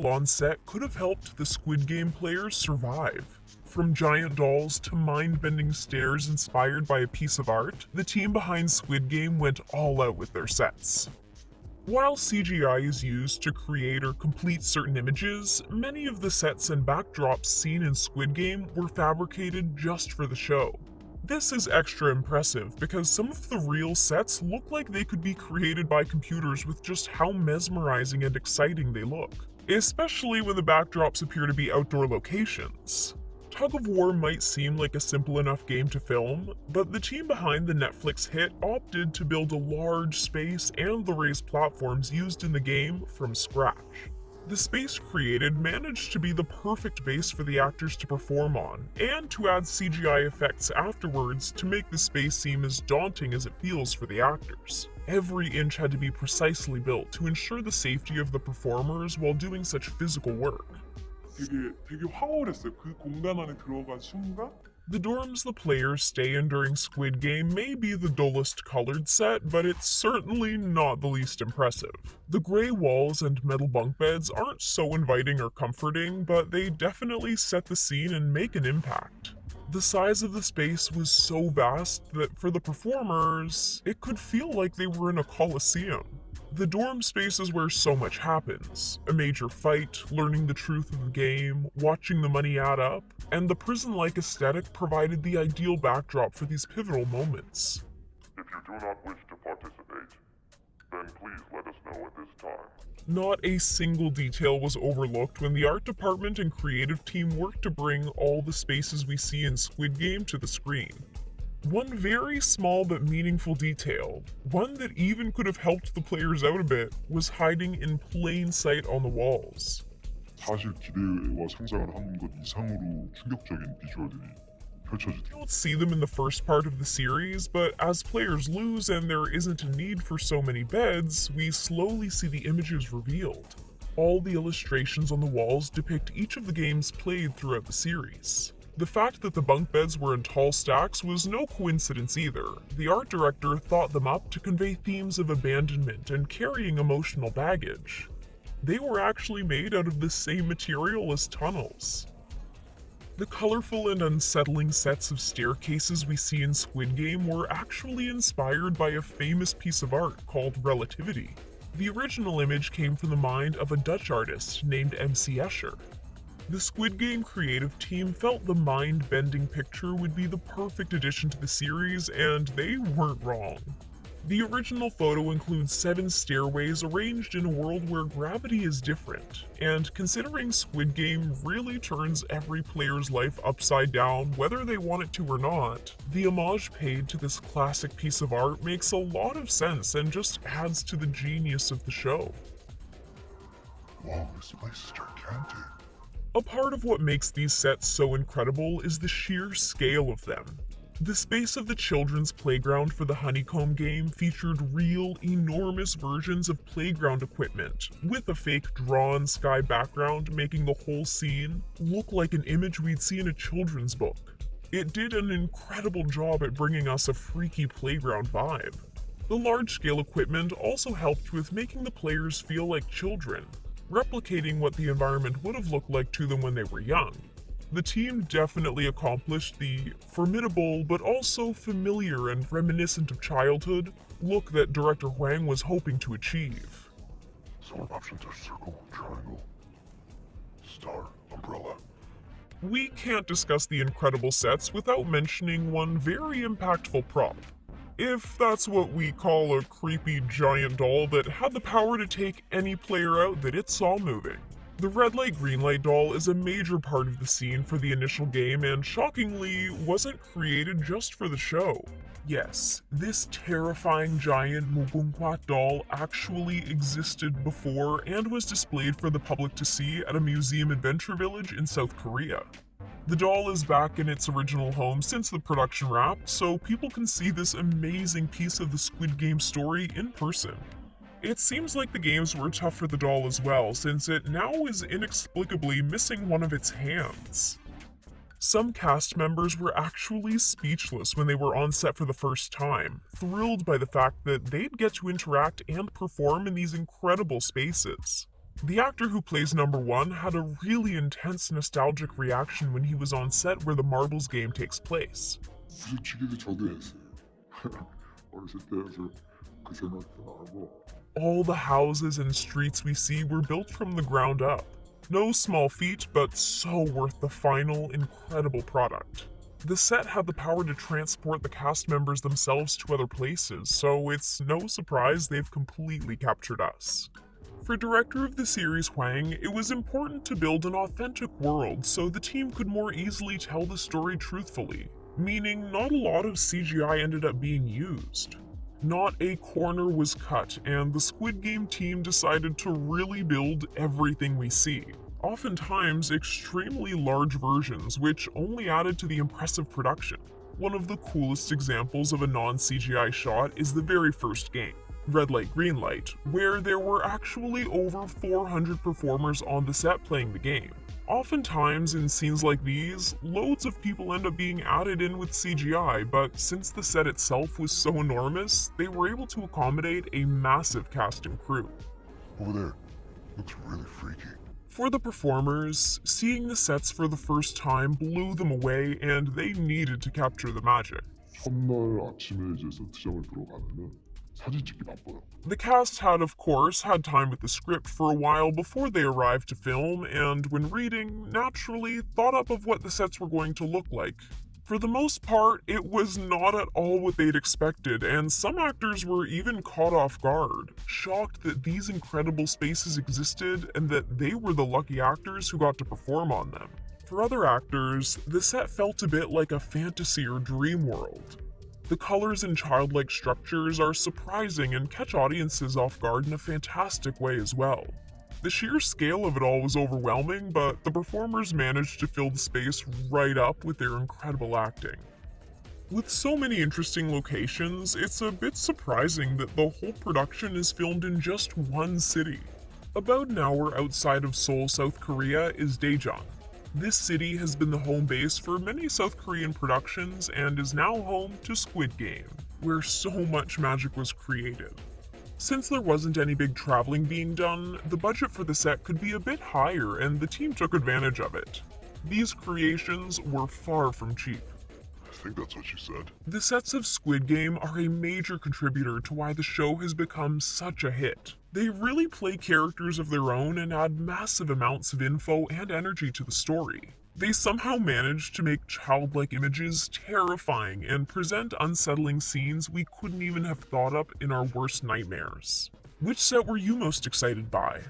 on set could have helped the Squid Game players survive. From giant dolls to mind-bending stairs inspired by a piece of art, the team behind Squid Game went all out with their sets. While CGI is used to create or complete certain images, many of the sets and backdrops seen in Squid Game were fabricated just for the show. This is extra impressive because some of the real sets look like they could be created by computers with just how mesmerizing and exciting they look, especially when the backdrops appear to be outdoor locations. Tug of War might seem like a simple enough game to film, but the team behind the Netflix hit opted to build a large space and the raised platforms used in the game from scratch. The space created managed to be the perfect base for the actors to perform on, and to add CGI effects afterwards to make the space seem as daunting as it feels for the actors. Every inch had to be precisely built to ensure the safety of the performers while doing such physical work. 되게 황홀했어요. 그 공간 안에 들어간 순간 The dorms the players stay in during Squid Game may be the dullest colored set, but it's certainly not the least impressive. The gray walls and metal bunk beds aren't so inviting or comforting, but they definitely set the scene and make an impact. The size of the space was so vast that for the performers, it could feel like they were in a coliseum. The dorm space is where so much happens. A major fight, learning the truth of the game, watching the money add up, and the prison-like aesthetic provided the ideal backdrop for these pivotal moments. If you do not wish to participate, then please let us know at this time. Not a single detail was overlooked when the art department and creative team worked to bring all the spaces we see in Squid Game to the screen. One very small but meaningful detail, one that even could have helped the players out a bit, was hiding in plain sight on the walls. 사실 기대와 상상을 한 것 이상으로 충격적인 비주얼들이 펼쳐지더라고요. You don't see them in the first part of the series, but as players lose and there isn't a need for so many beds, we slowly see the images revealed. All the illustrations on the walls depict each of the games played throughout the series. The fact that the bunk beds were in tall stacks was no coincidence either. The art director thought them up to convey themes of abandonment and carrying emotional baggage. They were actually made out of the same material as tunnels. The colorful and unsettling sets of staircases we see in Squid Game were actually inspired by a famous piece of art called Relativity. The original image came from the mind of a Dutch artist named MC Escher. The Squid Game creative team felt the mind-bending picture would be the perfect addition to the series, and they weren't wrong. The original photo includes 7 stairways arranged in a world where gravity is different, and considering Squid Game really turns every player's life upside down whether they want it to or not, the homage paid to this classic piece of art makes a lot of sense and just adds to the genius of the show. Wow, this place is gigantic. A part of what makes these sets so incredible is the sheer scale of them. The space of the children's playground for the Honeycomb game featured real, enormous versions of playground equipment, with a fake drawn sky background making the whole scene look like an image we'd see in a children's book. It did an incredible job at bringing us a freaky playground vibe. The large-scale equipment also helped with making the players feel like children, replicating what the environment would have looked like to them when they were young. The team definitely accomplished the formidable but also familiar and reminiscent of childhood look that director Huang was hoping to achieve. Some options are circle, triangle, star, umbrella. We can't discuss the incredible sets without mentioning one very impactful prop. If that's what we call a creepy giant doll that had the power to take any player out that it saw moving. The red light green light doll is a major part of the scene for the initial game and shockingly wasn't created just for the show. Yes, this terrifying giant Mugunghwa doll actually existed before and was displayed for the public to see at a museum adventure village in South Korea. The doll is back in its original home since the production wrapped, so people can see this amazing piece of the Squid Game story in person. It seems like the games were tough for the doll as well, since it now is inexplicably missing one of its hands. Some cast members were actually speechless when they were on set for the first time, thrilled by the fact that they'd get to interact and perform in these incredible spaces. The actor who plays number 1 had a really intense nostalgic reaction when he was on set where the marbles game takes place. 부딪히기도 저도 했어요. 어렸을 때여서 그 생각도 나고. All the houses and streets we see were built from the ground up. No small feat, but so worth the final, incredible product. The set had the power to transport the cast members themselves to other places, so it's no surprise they've completely captured us. For director of the series Huang, it was important to build an authentic world so the team could more easily tell the story truthfully, meaning not a lot of CGI ended up being used. Not a corner was cut, and the Squid Game team decided to really build everything we see. Oftentimes, extremely large versions, which only added to the impressive production. One of the coolest examples of a non-CGI shot is the very first game, Red Light, Green Light, where there were actually over 400 performers on the set playing the game. Oftentimes, in scenes like these, loads of people end up being added in with CGI, but since the set itself was so enormous, they were able to accommodate a massive cast and crew. Over there. Looks really freaky. For the performers, seeing the sets for the first time blew them away and they needed to capture the magic. 첫날 아침에 이제 세트장을 들어가면은 사진 찍기 바빠요. The cast had, of course, had time with the script for a while before they arrived to film, and when reading, naturally thought up of what the sets were going to look like. For the most part, it was not at all what they'd expected, and some actors were even caught off guard, shocked that these incredible spaces existed and that they were the lucky actors who got to perform on them. For other actors, the set felt a bit like a fantasy or dream world. The colors and childlike structures are surprising and catch audiences off guard in a fantastic way as well. The sheer scale of it all was overwhelming, but the performers managed to fill the space right up with their incredible acting. With so many interesting locations, it's a bit surprising that the whole production is filmed in just one city. About an hour outside of Seoul, South Korea is Daejeon. This city has been the home base for many South Korean productions and is now home to Squid Game, where so much magic was created. Since there wasn't any big traveling being done, the budget for the set could be a bit higher and the team took advantage of it. These creations were far from cheap. I think that's what you said. The sets of Squid Game are a major contributor to why the show has become such a hit. They really play characters of their own and add massive amounts of info and energy to the story. They somehow manage to make childlike images terrifying and present unsettling scenes we couldn't even have thought up in our worst nightmares. Which set were you most excited by?